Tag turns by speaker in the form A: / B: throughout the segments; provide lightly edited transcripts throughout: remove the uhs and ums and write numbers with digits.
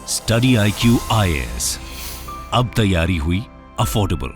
A: Study IQ IAS, अब तैयारी हुई affordable.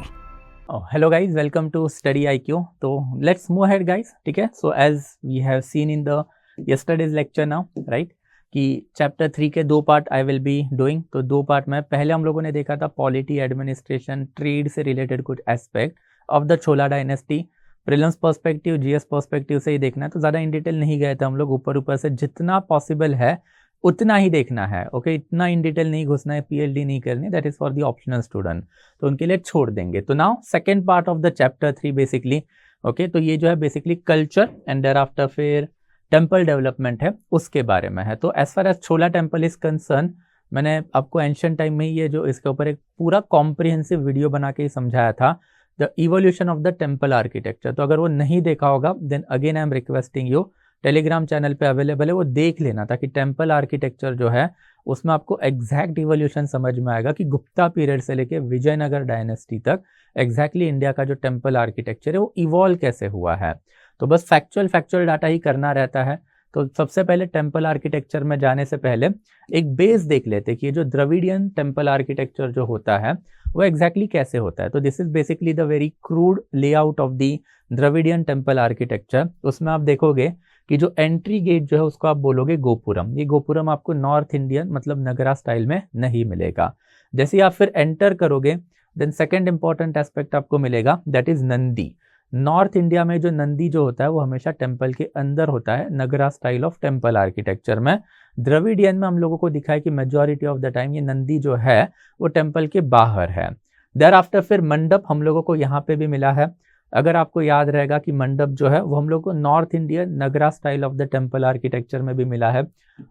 B: Hello guys, welcome to study IQ। तो लेट्स मूव अहेड गाइज, ठीक है। So as we have seen in the yesterday's lecture now, right, कि chapter 3 के दो part I will be doing. तो दो पार्ट में पहले हम लोगों ने देखा था पॉलिटी, एडमिनिस्ट्रेशन, ट्रेड से रिलेटेड कुछ aspect of the Chola dynasty. Prelims perspective, GS perspective से ही देखना है, तो ज़्यादा इन डिटेल नहीं गए थे हम लोग। ऊपर ऊपर से जितना पॉसिबल है उतना ही देखना है, ओके। इतना इन डिटेल नहीं घुसना है, पीएचडी नहीं करनी, that is for the optional student, तो उनके लिए छोड़ देंगे। तो now second part of the chapter 3 basically, okay. तो ये जो है basically culture and thereafter फिर टेम्पल डेवलपमेंट है, उसके बारे में है। तो as far as Chola temple is concerned, मैंने आपको एंशिएंट टाइम में ये जो इसके ऊपर एक पूरा कॉम्प्रिहेंसिव वीडियो बना के ही समझाया था, the evolution of the temple architecture. तो अगर वो नहीं देखा होगा then again I am requesting you, Telegram channel पे अवेलेबल है, वो देख लेना, ताकि टेम्पल आर्किटेक्चर जो है उसमें आपको एग्जैक्ट इवोल्यूशन समझ में आएगा कि गुप्ता पीरियड से लेके विजयनगर डायनेस्टी तक एग्जैक्टली इंडिया का जो टेम्पल आर्किटेक्चर है वो इवॉल्व कैसे हुआ है। तो बस फैक्चुअल डाटा ही करना रहता है। तो सबसे पहले टेम्पल आर्किटेक्चर में जाने से पहले एक बेस देख लेते कि ये जो द्रविडियन टेम्पल आर्किटेक्चर जो होता है वो एग्जैक्टली कैसे होता है। तो this is basically the very crude layout of the Dravidian temple architecture. उसमें आप देखोगे कि जो एंट्री गेट जो है उसको आप बोलोगे गोपुरम। ये गोपुरम आपको नॉर्थ इंडियन मतलब नगरा स्टाइल में नहीं मिलेगा। जैसे ही आप फिर एंटर करोगे देन सेकंड इंपॉर्टेंट एस्पेक्ट आपको मिलेगा, that is Nandi. North India में जो नंदी जो होता है वो हमेशा टेम्पल के अंदर होता है, नगरा स्टाइल ऑफ टेम्पल आर्किटेक्चर में। द्रविडियन में हम लोगों को दिखा है कि मेजॉरिटी ऑफ द टाइम ये नंदी जो है वो टेम्पल के बाहर है। देयर आफ्टर फिर मंडप हम लोगों को यहाँ पे भी मिला है। अगर आपको याद रहेगा कि मंडप जो है वो हम लोग को north Indian Nagara style of the temple architecture में भी मिला है।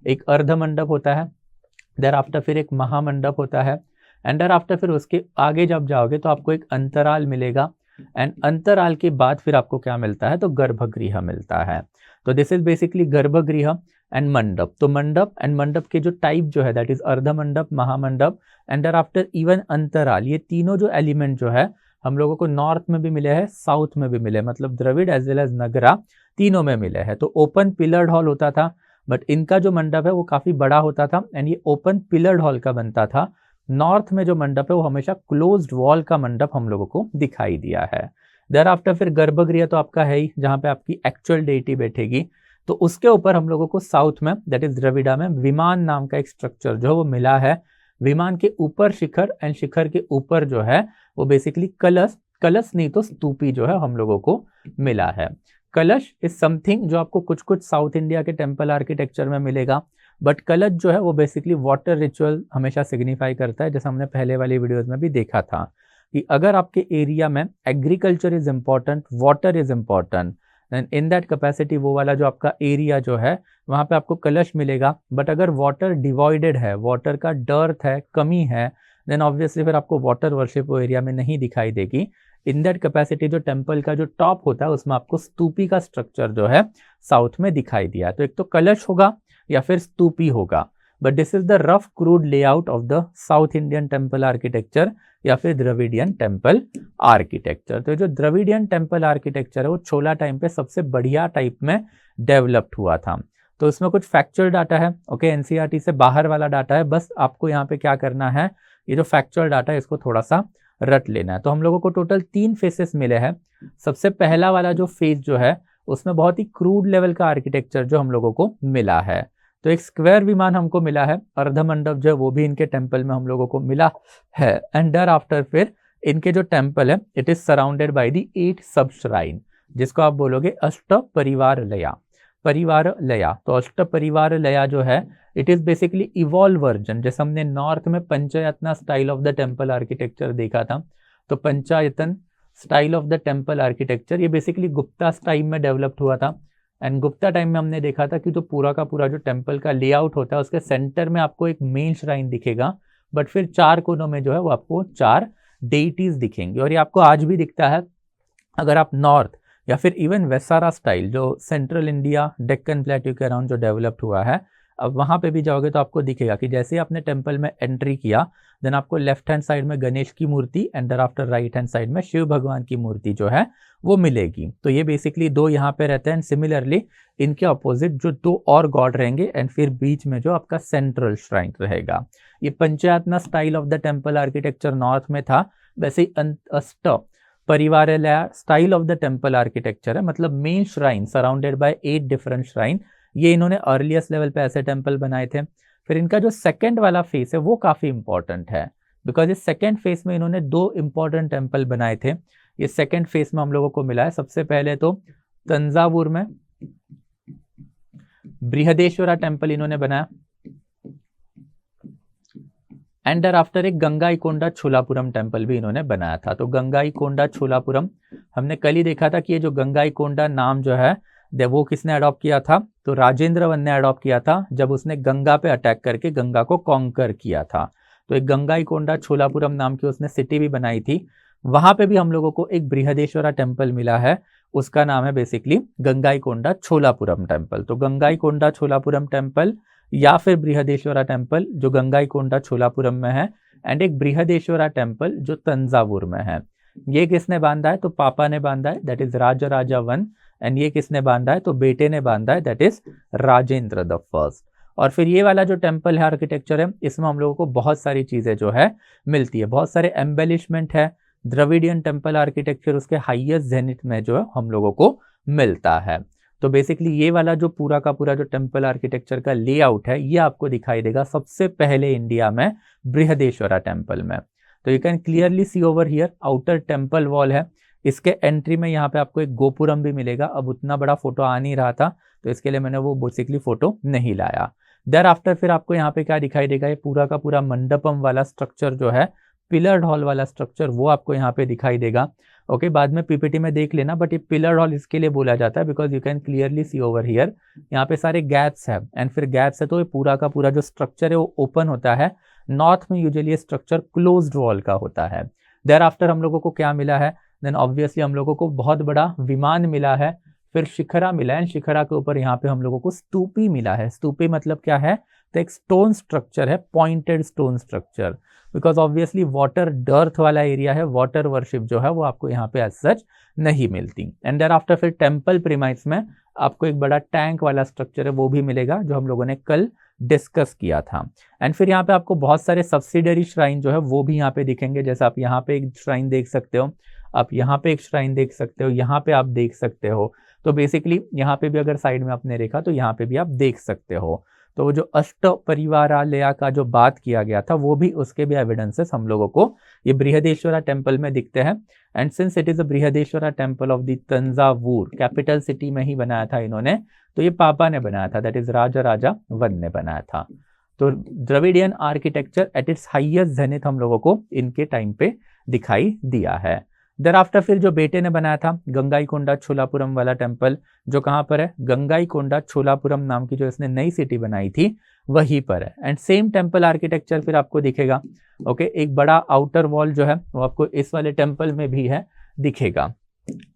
B: एक अर्ध मंडप होता है, देयर आफ्टर फिर एक महामंडप होता है, एंड देयर आफ्टर फिर उसके आगे जब जाओगे तो आपको एक अंतराल मिलेगा, एंड अंतराल के बाद फिर आपको क्या मिलता है, तो गर्भगृह मिलता है। तो दिस इज बेसिकली गर्भगृह एंड मंडप। तो मंडप एंड मंडप के जो टाइप जो है दैट इज अर्ध मंडप, महामंडप एंड देयर आफ्टर इवन अंतराल, ये तीनों जो एलिमेंट जो है हम लोगों को नॉर्थ में भी मिले हैं, साउथ में भी मिले, मतलब द्रविड़ एज वेल एज नगरा तीनों में मिले हैं। तो ओपन पिलर्ड हॉल होता था, बट इनका जो मंडप है वो काफी बड़ा होता था, एंड ये ओपन पिलर्ड हॉल का बनता था। नॉर्थ में जो मंडप है वो हमेशा क्लोज्ड वॉल का मंडप हम लोगों को दिखाई दिया है। देयर आफ्टर फिर गर्भगृह तो आपका है ही, जहाँ पे आपकी एक्चुअल डेटी बैठेगी। तो उसके ऊपर हम लोगों को साउथ में दैट इज द्रविड़ा में विमान नाम का एक स्ट्रक्चर जो वो मिला है। विमान के ऊपर शिखर, एंड शिखर के ऊपर जो है वो बेसिकली कलश नहीं तो स्तूपी जो है हम लोगों को मिला है। कलश इज समथिंग जो आपको कुछ कुछ साउथ इंडिया के टेम्पल आर्किटेक्चर में मिलेगा, बट कलश जो है वो बेसिकली वाटर रिचुअल हमेशा सिग्निफाई करता है, जैसे हमने पहले वाली वीडियोज में भी देखा था कि अगर आपके एरिया में agriculture is important, water is important, then in that capacity वो वाला जो आपका एरिया जो है वहाँ पे आपको कलश मिलेगा। बट अगर वाटर डिवॉइडेड है, वाटर का डर्थ है, कमी है, देन ऑब्वियसली फिर आपको वाटर वर्शिप वो एरिया में नहीं दिखाई देगी। इन दैट कैपेसिटी जो टेम्पल का जो टॉप होता है उसमें आपको स्तूपी का स्ट्रक्चर जो है साउथ में दिखाई दिया। तो एक तो कलश होगा या फिर स्तूपी होगा, but this is the rough crude layout of the south Indian temple architecture या फिर द्रविडियन टेम्पल आर्किटेक्चर। तो जो द्रविडियन टेम्पल आर्किटेक्चर है वो छोला टाइम पे सबसे बढ़िया टाइप में डेवलप्ड हुआ था। तो इसमें कुछ फैक्चुअल डाटा है, ओके, एनसीईआरटी से बाहर वाला डाटा है। बस आपको यहाँ पे क्या करना है, ये जो फैक्चुअल डाटा है इसको थोड़ा सा रट लेना है। तो हम लोगों को टोटल 3 फेसेस मिले हैं। सबसे पहला वाला जो फेज जो है उसमें बहुत ही क्रूड लेवल का आर्किटेक्चर जो हम लोगों को मिला है। तो एक स्क्वायर विमान हमको मिला है, अर्ध मंडप जो है वो भी इनके टेम्पल में हम लोगों को मिला है, एंड देयर आफ्टर फिर इनके जो टेम्पल है it is surrounded by the 8 सब श्राइन, जिसको आप बोलोगे अष्ट परिवार लया। तो अष्ट परिवार लया जो है it is basically evolve version. जैसे हमने नॉर्थ में पंचायतना style of the temple architecture देखा था, तो पंचायतन style of the temple architecture ये बेसिकली गुप्ता टाइम में डेवलप्ड हुआ था। एंड गुप्ता टाइम में हमने देखा था कि जो पूरा का पूरा जो टेम्पल का लेआउट होता है उसके सेंटर में आपको एक मेन श्राइन दिखेगा, बट फिर 4 कोनों में जो है वो आपको 4 डेइटीज दिखेंगे। और ये आपको आज भी दिखता है अगर आप नॉर्थ या फिर इवन वेसारा स्टाइल जो सेंट्रल इंडिया डेक्कन प्लेट्यू के अराउंड जो डेवलप्ड हुआ है, अब वहाँ पे भी जाओगे तो आपको दिखेगा कि जैसे ही आपने टेम्पल में एंट्री किया देन आपको लेफ्ट हैंड साइड में गणेश की मूर्ति and after right hand side में शिव भगवान की मूर्ति जो है वो मिलेगी। तो ये बेसिकली दो यहाँ पे रहते हैं एंड सिमिलरली इनके अपोजिट जो दो और गॉड रहेंगे एंड फिर बीच में जो आपका सेंट्रल श्राइन रहेगा। ये पंचायतना style of the temple architecture north में था, वैसे ही अष्ट परिवारालय style of the temple architecture है, मतलब main shrine surrounded by 8 different shrine. ये इन्होंने अर्लीस्ट लेवल पे ऐसे टेम्पल बनाए थे। फिर इनका जो सेकंड वाला फेस है वो काफी इंपॉर्टेंट है, बिकॉज इस सेकंड फेस में इन्होंने 2 इंपॉर्टेंट टेम्पल बनाए थे। ये सेकंड फेस में हम लोगों को मिला है सबसे पहले तो तंजावुर में बृहदेश्वरा टेम्पल इन्होंने बनाया एंड आफ्टर एक गंगाईकोंडा छोलापुरम टेम्पल भी इन्होंने बनाया था। तो गंगाईकोंडा छोलापुरम हमने कल ही देखा था कि ये जो गंगाईकोंडा नाम जो है वो किसने अडॉप्ट किया था, तो राजेंद्र वन ने अडॉप्ट किया था जब उसने गंगा पे अटैक करके गंगा को कॉन्कर किया था। तो एक गंगाईकोंडा छोलापुरम नाम की उसने सिटी भी बनाई थी। वहां पे भी हम लोगों को एक बृहदेश्वरा टेम्पल मिला है, उसका नाम है बेसिकली गंगाईकोंडा छोलापुरम टेम्पल। तो गंगाईकोंडा छोलापुरम टेम्पल या फिर बृहदेश्वरा टेम्पल जो गंगाईकोंडा छोलापुरम में है एंड एक बृहदेश्वरा टेम्पल जो तंजावुर में है। ये किसने बांधा है, तो पापा ने बांधा है, that is Raja one. And ये किसने बांधा है, तो बेटे ने बांधा है, that is Rajendra the first. और फिर ये वाला जो टेम्पल है आर्किटेक्चर है, इसमें हम लोगों को बहुत सारी चीजें जो है मिलती है, बहुत सारे एम्बेलिशमेंट है। द्रविडियन टेम्पल आर्किटेक्चर उसके हाईएस्ट जेनिथ में जो है हम लोगों को मिलता है। तो बेसिकली ये वाला जो पूरा का पूरा जो टेम्पल आर्किटेक्चर का लेआउट है ये आपको दिखाई देगा सबसे पहले इंडिया में बृहदेश्वरा टेम्पल में। तो you can clearly see over here outer temple wall है, इसके एंट्री में यहाँ पे आपको एक गोपुरम भी मिलेगा। अब उतना बड़ा फोटो आ नहीं रहा था तो इसके लिए मैंने वो बेसिकली फोटो नहीं लाया। देयर आफ्टर फिर आपको यहाँ पे क्या दिखाई देगा, ये पूरा का पूरा मंडपम वाला स्ट्रक्चर जो है, पिलर्ड हॉल वाला स्ट्रक्चर, वो आपको यहाँ पे दिखाई देगा। ओके, बाद में पीपीटी में देख लेना, बट ये पिलर्ड हॉल इसके लिए बोला जाता है because you can clearly see over here यहाँ पे सारे गैप्स है एंड फिर गैप्स है तो ये पूरा का पूरा जो स्ट्रक्चर है वो ओपन होता है। नॉर्थ में यूजुअली ये स्ट्रक्चर क्लोज्ड वॉल का होता है। देयर आफ्टर हम लोगों को क्या मिला है, देन ऑब्वियसली हम लोगों को बहुत बड़ा विमान मिला है, फिर शिखरा मिला है, शिखरा के ऊपर यहाँ पे हम लोगों को स्तूपी मिला है। स्तूपी मतलब क्या है, तो एक स्टोन स्ट्रक्चर है, pointed stone structure, because obviously water dearth वाला एरिया है, वाटर वर्शिप जो है वो आपको यहाँ पे एज सच नहीं मिलती। एंड देयर आफ्टर फिर टेम्पल प्रीमाइस में आपको एक बड़ा टैंक वाला स्ट्रक्चर है वो भी मिलेगा जो हम लोगों ने कल डिस्कस किया था। एंड फिर यहाँ पे आपको बहुत सारे सब्सिडरी श्राइन जो है वो भी यहाँ पे दिखेंगे, जैसे आप यहाँ पे एक श्राइन देख सकते हो, आप यहाँ पे एक श्राइन देख सकते हो, यहाँ पे आप देख सकते हो। तो बेसिकली यहाँ पे भी अगर साइड में आपने देखा तो यहाँ पे भी आप देख सकते हो। तो वो जो अष्ट परिवारालय का जो बात किया गया था वो भी उसके भी एविडेंसेस हम लोगों को ये बृहदेश्वरा टेम्पल में दिखते हैं। And since it is a Brihadeeswara temple of the Thanjavur, capital city में ही बनाया था इन्होंने, तो ये पापा ने बनाया था, दैट इज राजा वन ने बनाया था। तो Dravidian architecture at its highest zenith हम लोगों को इनके टाइम पे दिखाई दिया है। देयर आफ्टर फिर जो बेटे ने बनाया था गंगाईकोंडा छोलापुरम वाला टेम्पल, जो कहाँ पर है, गंगाईकोंडा छोलापुरम नाम की जो इसने नई सिटी बनाई थी वहीं पर है। एंड सेम टेम्पल आर्किटेक्चर फिर आपको दिखेगा। ओके, एक बड़ा आउटर वॉल जो है वो आपको इस वाले टेम्पल में भी है दिखेगा।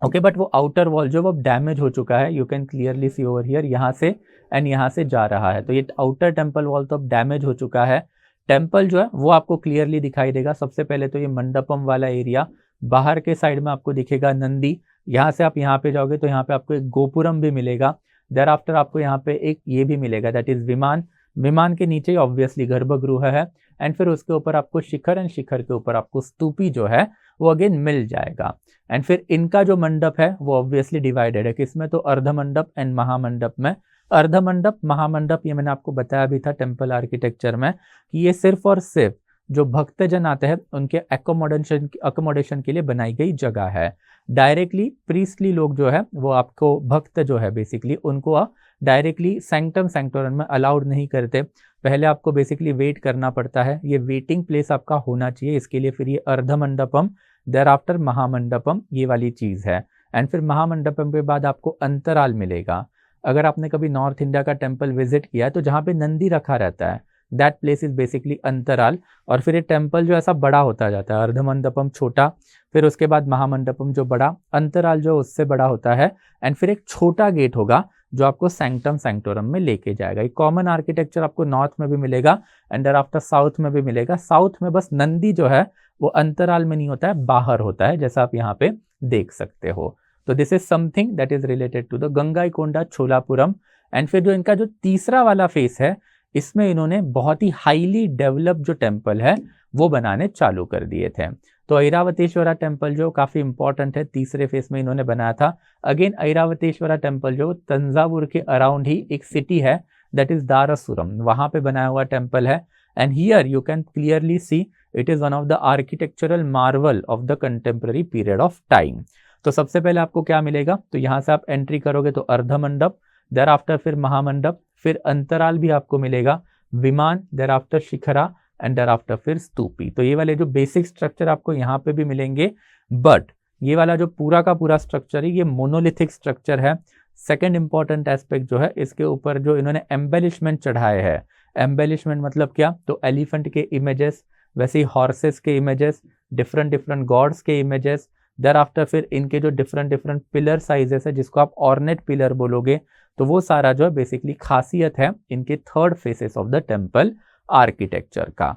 B: ओके, बट वो आउटर वॉल जो वो डैमेज हो चुका है, you can clearly see over here, यहाँ से एंड यहाँ से जा रहा है। तो ये आउटर टेम्पल वॉल तो अब डैमेज हो चुका है। टेम्पल जो है वो आपको क्लियरली दिखाई देगा। सबसे पहले तो ये मंडपम वाला एरिया, बाहर के साइड में आपको दिखेगा नंदी, यहाँ से आप यहाँ पे जाओगे तो यहाँ पे आपको एक गोपुरम भी मिलेगा। देयर आफ्टर आपको यहाँ पे एक ये भी मिलेगा, दैट इज विमान। विमान के नीचे ऑब्वियसली गर्भगृह है एंड फिर उसके ऊपर आपको शिखर एंड शिखर के ऊपर आपको स्तूपी जो है वो अगेन मिल जाएगा। एंड फिर इनका जो मंडप है वो ऑब्वियसली डिवाइडेड है, किसमें, तो अर्धमंडप एंड महामंडप में। अर्धमंडप महामंडप ये मैंने आपको बताया भी था टेम्पल आर्किटेक्चर में कि ये सिर्फ और सिर्फ जो भक्तजन आते हैं उनके अकोमोडेशन के लिए बनाई गई जगह है। डायरेक्टली प्रीस्टली लोग जो है वो आपको भक्त जो है बेसिकली उनको डायरेक्टली सैंक्टम सैंक्टोरम में अलाउड नहीं करते, पहले आपको बेसिकली वेट करना पड़ता है, ये वेटिंग प्लेस आपका होना चाहिए इसके लिए। फिर ये अर्धमंडपम, देयर आफ्टर महामंडपम, ये वाली चीज़ है। एंड फिर महामंडपम के बाद आपको अंतराल मिलेगा। अगर आपने कभी नॉर्थ इंडिया का टेम्पल विजिट किया है तो जहाँ पे नंदी रखा रहता है दैट प्लेस इज बेसिकली अंतराल। और फिर ये टेम्पल जो ऐसा बड़ा होता जाता है, अर्धमंडपम छोटा, फिर उसके बाद महामंडपम जो बड़ा, अंतराल जो उससे बड़ा होता है, एंड फिर एक छोटा गेट होगा जो आपको सैंक्टम सैंक्टोरम में लेके जाएगा। ये कॉमन आर्किटेक्चर आपको नॉर्थ में भी मिलेगा एंड आफ्टर साउथ में भी मिलेगा। साउथ में बस नंदी जो है वो अंतराल में नहीं होता है, बाहर होता है, जैसा आप यहाँ पे देख सकते हो। तो this is something that is related to the Gangaikonda Cholapuram. And फिर जो इनका जो तीसरा वाला फेस है, इसमें इन्होंने बहुत ही हाईली डेवलप्ड जो टेम्पल है वो बनाने चालू कर दिए थे। तो ऐरावतेश्वरा टेम्पल जो काफी इंपॉर्टेंट है, तीसरे फेस में इन्होंने बनाया था। अगेन ऐरावतेश्वरा टेम्पल जो तंजावुर के अराउंड ही एक सिटी है, दैट इज दारासुरम, वहां पे बनाया हुआ टेम्पल है। And here you can clearly see it is one of the architectural Marvel of the contemporary period of time. तो सबसे पहले आपको क्या मिलेगा, तो यहाँ से आप एंट्री करोगे तो अर्धमंडप, देर आफ्टर फिर महामंडप, फिर अंतराल भी आपको मिलेगा, विमान, there after shikhara and there after फिर स्तूपी। तो ये वाले जो बेसिक स्ट्रक्चर आपको यहाँ पे भी मिलेंगे, बट ये वाला जो पूरा का पूरा स्ट्रक्चर है ये मोनोलिथिक स्ट्रक्चर है। सेकेंड इंपॉर्टेंट एस्पेक्ट जो है, इसके ऊपर जो इन्होंने एम्बेलिशमेंट चढ़ाए हैं, एम्बेलिशमेंट मतलब क्या, तो एलिफेंट के इमेजेस, वैसे ही हॉर्सेस के इमेजेस, डिफरेंट डिफरेंट गॉड्स के इमेजेस, देर आफ्टर फिर इनके जो डिफरेंट डिफरेंट पिलर साइजेस है, जिसको आप ऑर्नेट पिलर बोलोगे, तो वो सारा जो है बेसिकली खासियत है इनके third faces of the temple architecture का।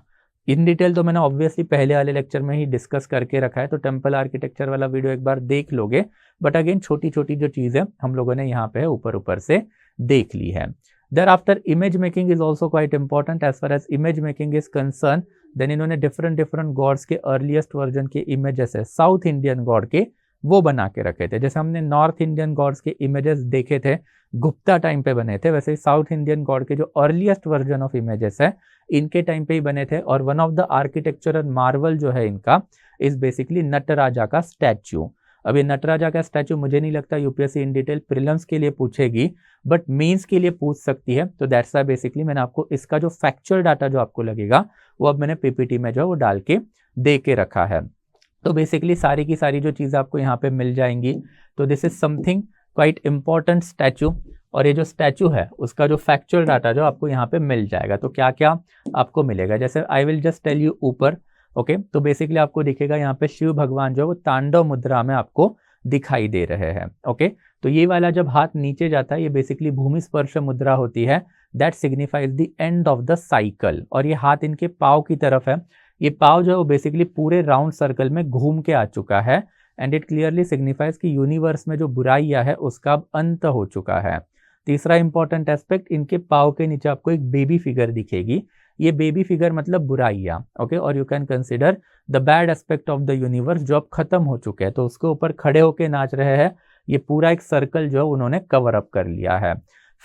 B: इन डिटेल तो मैंने ऑब्वियसली पहले वाले लेक्चर में ही डिस्कस करके रखा है, तो टेम्पल आर्किटेक्चर वाला वीडियो एक बार देख लोगे, बट अगेन छोटी छोटी जो चीज़ है हम लोगों ने यहाँ पे ऊपर ऊपर से देख ली है। Thereafter image making is also quite important. As far as image making is concerned, then इन्होंने डिफरेंट डिफरेंट गॉड्स के अर्लीस्ट वर्जन के इमेजेस है साउथ इंडियन गॉड के, वो बना के रखे थे। जैसे हमने नॉर्थ इंडियन गॉड्स के इमेजेस देखे थे, गुप्ता टाइम पे बने थे, वैसे ही साउथ इंडियन गॉड के जो अर्लीस्ट वर्जन ऑफ इमेजेस है इनके टाइम पे ही बने थे। और one of the architectural Marvel जो है इनका इज बेसिकली नटराजा का स्टैच्यू। अभी नटराजा का स्टैच्यू मुझे नहीं लगता यूपीएससी इन डिटेल प्रीलिम्स के लिए पूछेगी, बट मेंस के लिए पूछ सकती है। तो दैट्स व्हाई बेसिकली मैंने आपको इसका जो फैक्चुअल डाटा जो आपको लगेगा वो अब मैंने पीपीटी में जो है वो डाल के दे के रखा है। तो बेसिकली सारी की सारी जो चीज़ें आपको यहाँ पे मिल जाएंगी। तो this is something quite important statue, और ये जो स्टैचू है उसका जो फैक्चुअल डाटा जो आपको यहाँ पे मिल जाएगा। तो क्या क्या आपको मिलेगा, जैसे I will just tell you ऊपर, ओके। तो बेसिकली आपको दिखेगा यहाँ पे शिव भगवान जो है वो तांडव मुद्रा में आपको दिखाई दे रहे हैं, ओके। तो ये वाला जब हाथ नीचे जाता है ये बेसिकली भूमि स्पर्श मुद्रा होती है, that signifies the end of the cycle. और ये हाथ इनके पाँव की तरफ है, ये पाँव जो है वो बेसिकली पूरे राउंड सर्कल में घूम के आ चुका है, एंड इट क्लियरली सिग्निफाइज कि यूनिवर्स में जो बुराइयां है उसका अब अंत हो चुका है। तीसरा इंपॉर्टेंट एस्पेक्ट, इनके पाँव के नीचे आपको एक बेबी फिगर दिखेगी, ये बेबी फिगर मतलब बुराइयां, ओके। और you can consider the bad aspect of the universe जो अब खत्म हो चुके हैं, तो उसके ऊपर खड़े होके नाच रहे हैं। ये पूरा एक सर्कल जो है उन्होंने कवर अप कर लिया है।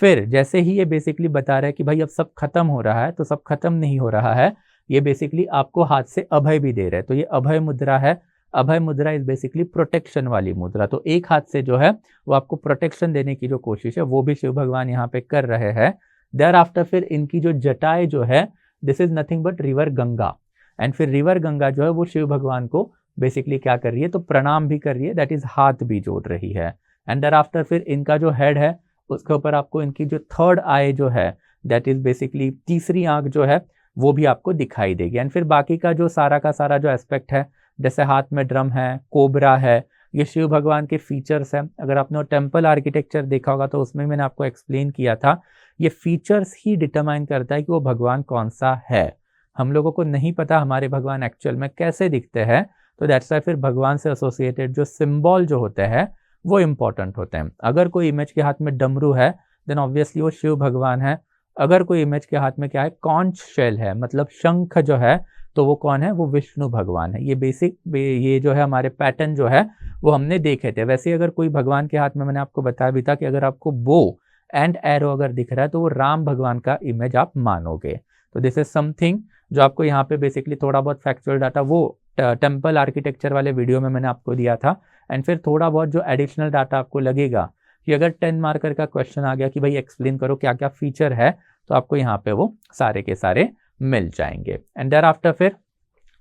B: फिर जैसे ही ये बेसिकली बता रहा है कि भाई अब सब खत्म हो रहा है, तो सब खत्म नहीं हो रहा है, ये बेसिकली आपको हाथ से अभय भी दे रहे हैं। तो ये अभय मुद्रा है, अभय मुद्रा इज बेसिकली प्रोटेक्शन वाली मुद्रा। तो एक हाथ से जो है वो आपको प्रोटेक्शन देने की जो कोशिश है वो भी शिव भगवान यहाँ पे कर रहे हैं। देयर आफ्टर फिर इनकी जो जटाएं जो है, this is nothing but river Ganga, and फिर रिवर गंगा जो है वो शिव भगवान को बेसिकली क्या कर रही है, तो प्रणाम भी कर रही है, दैट इज हाथ भी जोड़ रही है। एंड देयर आफ्टर फिर इनका जो हेड है उसके ऊपर आपको इनकी जो थर्ड आई जो है, दैट इज बेसिकली तीसरी आंख जो है वो भी आपको दिखाई देगी। एंड फिर बाकी का जो सारा का सारा जो एस्पेक्ट है, जैसे हाथ में ड्रम है, कोबरा है, ये शिव भगवान के फीचर्स हैं। अगर आपने टेम्पल आर्किटेक्चर देखा होगा तो उसमें मैंने आपको एक्सप्लेन किया था, ये फीचर्स ही डिटरमाइन करता है कि वो भगवान कौन सा है। हम लोगों को नहीं पता हमारे भगवान एक्चुअल में कैसे दिखते हैं, तो दैट्स व्हाई फिर भगवान से एसोसिएटेड जो सिंबल जो होते हैं वो इंपॉर्टेंट होते हैं। अगर कोई इमेज के हाथ में डमरू है देन ऑब्वियसली वो शिव भगवान है। अगर कोई इमेज के हाथ में क्या है, कॉन्च शेल है, मतलब शंख जो है, तो वो कौन है, वो विष्णु भगवान है। ये बेसिक ये जो है हमारे पैटर्न जो है वो हमने देखे थे। वैसे अगर कोई भगवान के हाथ में, मैंने आपको बताया भी था कि अगर आपको बो एंड एरो अगर दिख रहा है तो वो राम भगवान का इमेज आप मानोगे। तो दिस इज समथिंग जो आपको यहाँ पे बेसिकली थोड़ा बहुत फैक्चुअल डाटा वो टेम्पल आर्किटेक्चर वाले वीडियो में मैंने आपको दिया था। एंड फिर थोड़ा बहुत जो एडिशनल डाटा आपको लगेगा कि अगर 10 मार्कर का क्वेश्चन आ गया कि भाई एक्सप्लेन करो क्या क्या फीचर है, तो आपको यहाँ पे वो सारे के सारे मिल जाएंगे। एंड देयर आफ्टर फिर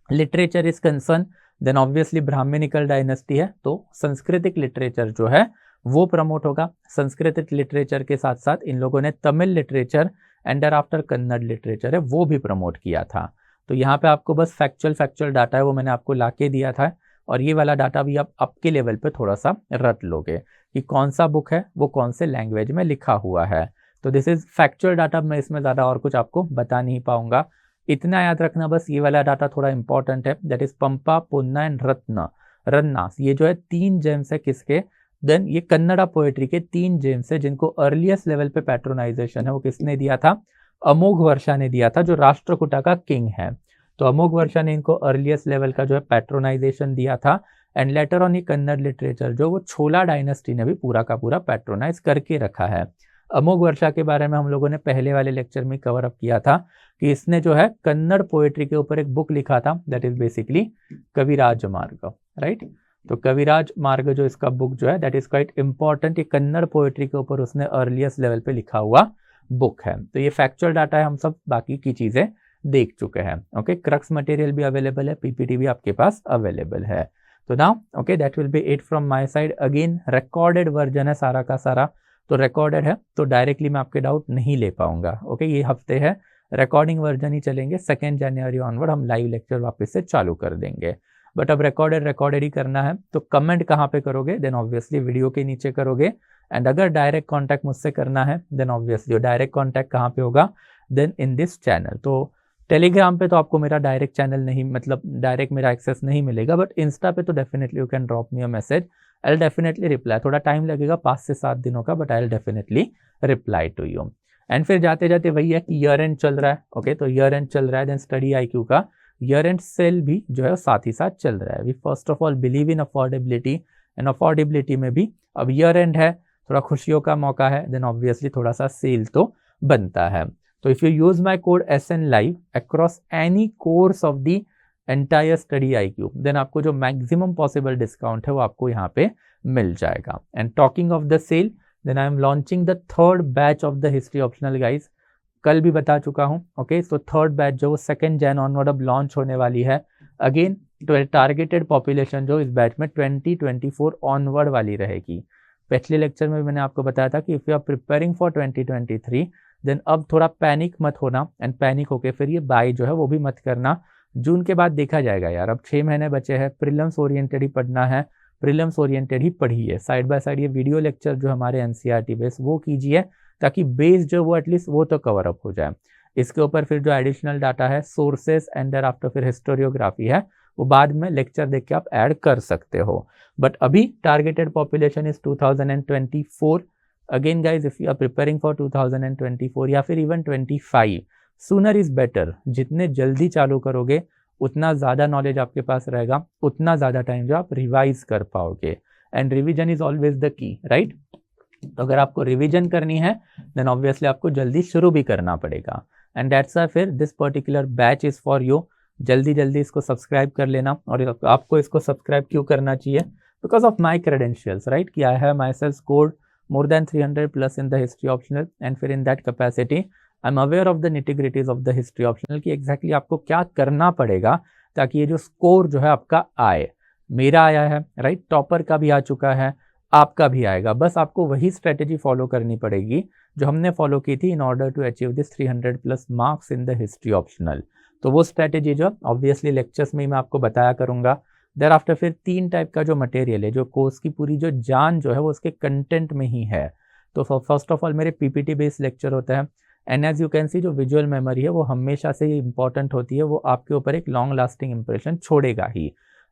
B: literature is concerned, then obviously Brahmanical dynasty है, तो सांस्कृतिक लिटरेचर जो है वो प्रमोट होगा। सांस्कृतिक लिटरेचर के साथ साथ इन लोगों ने Tamil literature and thereafter Kannada literature है वो भी प्रमोट किया था। तो यहाँ पे आपको बस फैक्चुअल डाटा है वो मैंने आपको ला के दिया था, और ये वाला डाटा भी आप आपके लेवल पे थोड़ा सा रट लोगे। कि कौन सा बुक है वो कौन से लैंग्वेज में लिखा हुआ है। तो दिस इज फैक्चुअल डाटा, मैं इसमें ज़्यादा और कुछ आपको बता नहीं पाऊंगा। इतना याद रखना बस, ये वाला डाटा थोड़ा इंपॉर्टेंट है, दैट इज पंपा, पुन्ना एंड रन्नास। ये जो है 3 जेम्स है किसके, देन ये कन्नड़ा पोएट्री के 3 जेम्स है जिनको अर्लीस्ट लेवल पे पैट्रोनाइजेशन है वो किसने दिया था, अमोघ वर्षा ने दिया था, जो राष्ट्रकूटा का किंग है। तो अमोघ वर्षा ने इनको अर्लीस्ट लेवल का जो है पैट्रोनाइजेशन दिया था। एंड लेटर ऑन ये कन्नड़ लिटरेचर जो वो छोला डायनेस्टी ने भी पूरा का पूरा पैट्रोनाइज करके रखा है। अमोघ वर्षा के बारे में हम लोगों ने पहले वाले लेक्चर में कवर अप किया था कि इसने जो है कन्नड़ पोएट्री के ऊपर एक बुक लिखा था, दैट इज बेसिकली कविराज मार्ग, राइट। तो कविराज मार्ग जो इसका बुक जो है दैट इज क्वाइट इंपॉर्टेंट, ये कन्नड़ पोएट्री के ऊपर उसने अर्लीस्ट लेवल पे लिखा हुआ बुक है। तो ये फैक्चुअल डाटा है, हम सब बाकी की चीजें देख चुके हैं। ओके, क्रक्स मटेरियल भी अवेलेबल है, पीपीटी भी आपके पास अवेलेबल है। तो now okay, that will be it from my side. Again recorded version है सारा का सारा, तो रिकॉर्डेड है तो डायरेक्टली मैं आपके डाउट नहीं ले पाऊंगा। ओके, ये हफ्ते है रिकॉर्डिंग वर्जन ही चलेंगे, 2 जनवरी ऑनवर्ड हम लाइव लेक्चर वापस से चालू कर देंगे। बट अब रिकॉर्डेड ही करना है, तो कमेंट कहाँ पे करोगे, देन ऑब्वियसली वीडियो के नीचे करोगे। एंड अगर डायरेक्ट कॉन्टैक्ट मुझसे करना है देन ऑब्वियसली डायरेक्ट कॉन्टैक्ट कहाँ पे होगा, देन इन दिस चैनल। तो टेलीग्राम पे तो आपको मेरा डायरेक्ट चैनल नहीं, मतलब डायरेक्ट मेरा एक्सेस नहीं मिलेगा, बट इंस्टा पे तो definitely you can drop me a message, I will definitely reply. थोड़ा टाइम लगेगा 5 से 7 दिनों का, but I will definitely reply to you. And फिर जाते जाते वही है कि ईयर एंड चल रहा है। ओके, तो ईयर एंड चल रहा है, देन स्टडी IQ का ईयर एंड सेल भी जो है साथ ही साथ चल रहा है। We first of all believe in affordability, and affordability में भी अब ईयर एंड है, थोड़ा खुशियों का मौका है, देन ऑब्वियसली थोड़ा सा सेल तो बनता है। तो if you use my code SN Live across any course of the entire study IQ, then आपको जो मैक्सिमम पॉसिबल डिस्काउंट है वो आपको यहाँ पे मिल जाएगा। And talking of the sale, then I am launching the 3rd batch of the history optional guys, कल भी बता चुका हूँ। ओके, तो 3rd बैच जो 2 जन ऑनवर्ड अब लॉन्च होने वाली है। अगेन टारगेटेड पॉपुलेशन जो इस बैच में 2024 ऑनवर्ड वाली रहेगी। पिछले लेक्चर में मैंने आपको बताया था कि if you are preparing for 2023 then अब थोड़ा पैनिक मत होना, एंड पैनिक होके फिर ये बाय जो है वो भी मत करना। जून के बाद देखा जाएगा यार, अब 6 महीने बचे हैं, प्रीलिम्स ओरिएंटेड ही पढ़ना है, प्रीलिम्स ओरिएंटेड ही पढ़िए। साइड बाय साइड ये वीडियो लेक्चर जो हमारे NCERT बेस वो कीजिए, ताकि बेस जो वो एटलीस्ट वो तो कवर अप हो जाए। इसके ऊपर फिर जो एडिशनल डाटा है, सोर्सेस एंड देयर आफ्टर फिर हिस्टोरियोग्राफी है, वो बाद में लेक्चर देख के आप ऐड कर सकते हो। बट अभी targeted population is 2024। Again guys, if you are preparing for 2024 या फिर इवन 25, सूनर इज बेटर। जितने जल्दी चालू करोगे उतना ज़्यादा नॉलेज आपके पास रहेगा, उतना ज़्यादा टाइम जो आप रिवाइज कर पाओगे। And revision is always the key, right. तो अगर आपको रिवीजन करनी है देन ऑब्वियसली आपको जल्दी शुरू भी करना पड़ेगा। एंड दैट्स व्हाई फिर this particular batch is for you. जल्दी जल्दी इसको सब्सक्राइब कर लेना। और आपको इसको सब्सक्राइब क्यों करना चाहिए, because of my credentials, right, कि I have myself scored more than 300+ in the history optional, and फिर in that capacity I am aware of the nitty gritties of the history optional कि exactly आपको क्या करना पड़ेगा ताकि ये जो स्कोर जो है आपका आए। मेरा आया है, राइट, टॉपर का भी आ चुका है, आपका भी आएगा। बस आपको वही स्ट्रेटेजी फॉलो करनी पड़ेगी जो हमने फॉलो की थी in order to achieve this 300+ marks in the history optional. तो वो स्ट्रेटेजी जो ऑब्वियसली लेक्चर्स में ही मैं आपको बताया करूंगा। देर आफ्टर फिर 3 टाइप का जो मटेरियल है, जो कोर्स की पूरी जो जान जो है वो उसके कंटेंट में ही है। तो फर्स्ट ऑफ ऑल मेरे PPT बेस्ड लेक्चर होता है, and as you can see जो विजुअल मेमोरी है वो हमेशा से इंपॉर्टेंट होती है, वो आपके ऊपर एक लॉन्ग लास्टिंग इंप्रेशन छोड़ेगा ही,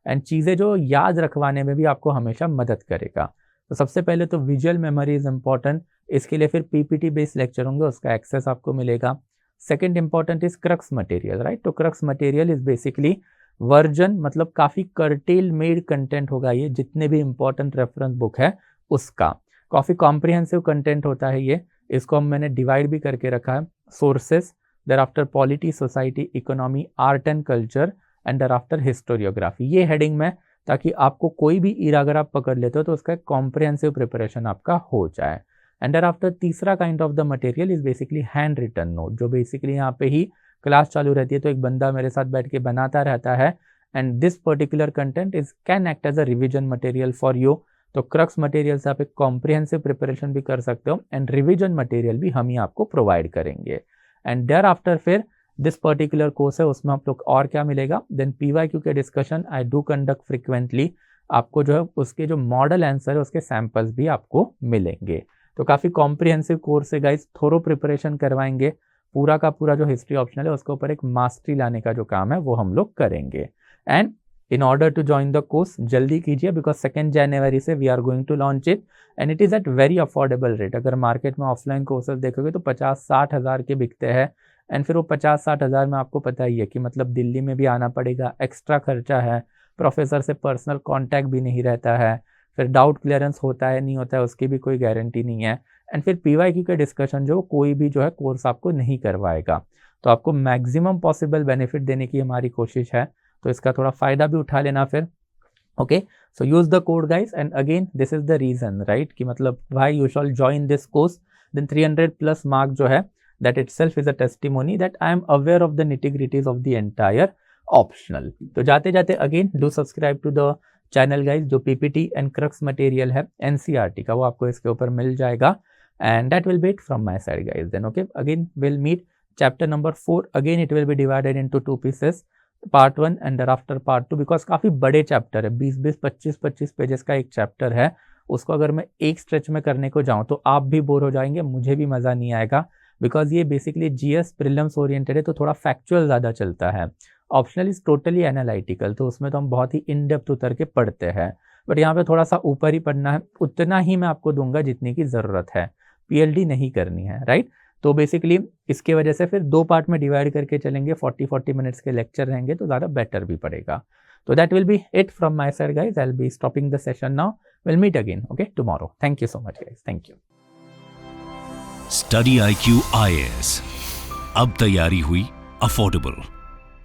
B: एंड चीज़ें जो याद रखवाने में भी आपको हमेशा मदद करेगा। तो सबसे पहले तो विजुअल मेमोरी इज इंपॉर्टेंट, इसके लिए फिर PPT बेस्ड लेक्चर होंगे, उसका एक्सेस आपको मिलेगा। Second important is crux material, right. तो crux material is basically version, मतलब काफ़ी कर्टेल मेड कंटेंट होगा ये, जितने भी इंपॉर्टेंट रेफरेंस बुक है उसका काफ़ी कॉम्प्रिहेंसिव कंटेंट होता है ये। इसको मैंने डिवाइड भी करके रखा है, sources, there after polity, society, economy, art and culture, and there after historiography, ये हेडिंग में, ताकि आपको कोई भी ईरा अगर आप पकड़ लेते हो तो उसका कॉम्प्रिहेंसिव प्रिपरेशन आपका हो जाए। एंड देर आफ्टर तीसरा kind of the material is basically handwritten note, जो बेसिकली यहाँ पे ही क्लास चालू रहती है तो एक बंदा मेरे साथ बैठ के बनाता रहता है, and this particular content is can act as a revision material for you. तो क्रक्स मटेरियल से आप एक कॉम्प्रिहेंसिव प्रिपरेशन भी कर सकते हो, एंड रिविजन मटेरियल भी हम ही आपको प्रोवाइड करेंगे। एंड देयर आफ्टर फिर दिस पर्टिकुलर कोर्स है, उसमें आप लोग और क्या मिलेगा, देन PYQ के discussion I do conduct frequently. आपको जो है उसके जो मॉडल आंसर है उसके सैंपल्स भी आपको मिलेंगे। तो काफ़ी कॉम्प्रिहेंसिव कोर्स है गाइस, थोरो प्रिपरेशन करवाएंगे, पूरा का पूरा जो हिस्ट्री ऑप्शनल है उसके ऊपर एक मास्टरी लाने का जो काम है वो हम लोग करेंगे। And in order to join the course जल्दी कीजिए, बिकॉज 2 जनवरी से we are going to launch it and it is at very affordable rate. अगर मार्केट में ऑफलाइन कोर्सेज देखोगे तो 50-60 हज़ार के बिकते हैं, एंड फिर वो 50-60 हज़ार में आपको पता ही है कि मतलब दिल्ली में भी आना पड़ेगा, एक्स्ट्रा खर्चा है, प्रोफेसर से पर्सनल कॉन्टैक्ट भी नहीं रहता है, फिर डाउट क्लियरेंस होता है नहीं होता है उसकी भी कोई गारंटी नहीं है, एंड फिर PYQ के डिस्कशन जो कोई भी जो है कोर्स आपको नहीं करवाएगा। तो आपको मैक्सिमम पॉसिबल बेनिफिट देने की हमारी कोशिश है, तो इसका थोड़ा फ़ायदा भी उठा लेना फिर। Okay, so use the code guys, and again this is the reason right कि मतलब why you shall join this course. Then 300+ mark जो है that itself is a testimony that I am aware of the nitty gritties of the entire optional. तो जाते जाते again do subscribe to the channel guys. जो PPT and crux material है NCERT का वो आपको इसके ऊपर मिल जाएगा, and that will be it from my side guys. Then okay, again we'll meet chapter number 4. Again it will be divided into 2 pieces, part 1 and thereafter part 2, because काफ़ी बड़े chapter है, 20-20 25-25 पेजेस का एक चैप्टर है। उसको अगर मैं एक स्ट्रेच में करने को जाऊँ तो आप भी बोर हो जाएंगे, मुझे भी मज़ा नहीं आएगा, बिकॉज ये बेसिकली GS प्रीलिम्स ओरिएंटेड है, तो थोड़ा फैक्चुअल ज़्यादा चलता है। ऑप्शनल इज़ टोटली एनालिटिकल, तो उसमें तो हम बहुत ही इन डेप्थ उतर के पढ़ते हैं, बट यहाँ पे थोड़ा सा ऊपर ही पढ़ना है, उतना ही मैं आपको दूंगा जितनी की ज़रूरत है, PLD नहीं करनी है राइट। तो बेसिकली इसके वजह से फिर 2 पार्ट में डिवाइड करके चलेंगे, 40-40 मिनट्स के लेक्चर रहेंगे तो ज़्यादा बेटर भी पड़ेगा। तो that will be it from my side guys, I will be stopping the session now, will meet again okay tomorrow. Thank you so much guys, thank you.
A: Study IQ IAS, अब तैयारी हुई affordable.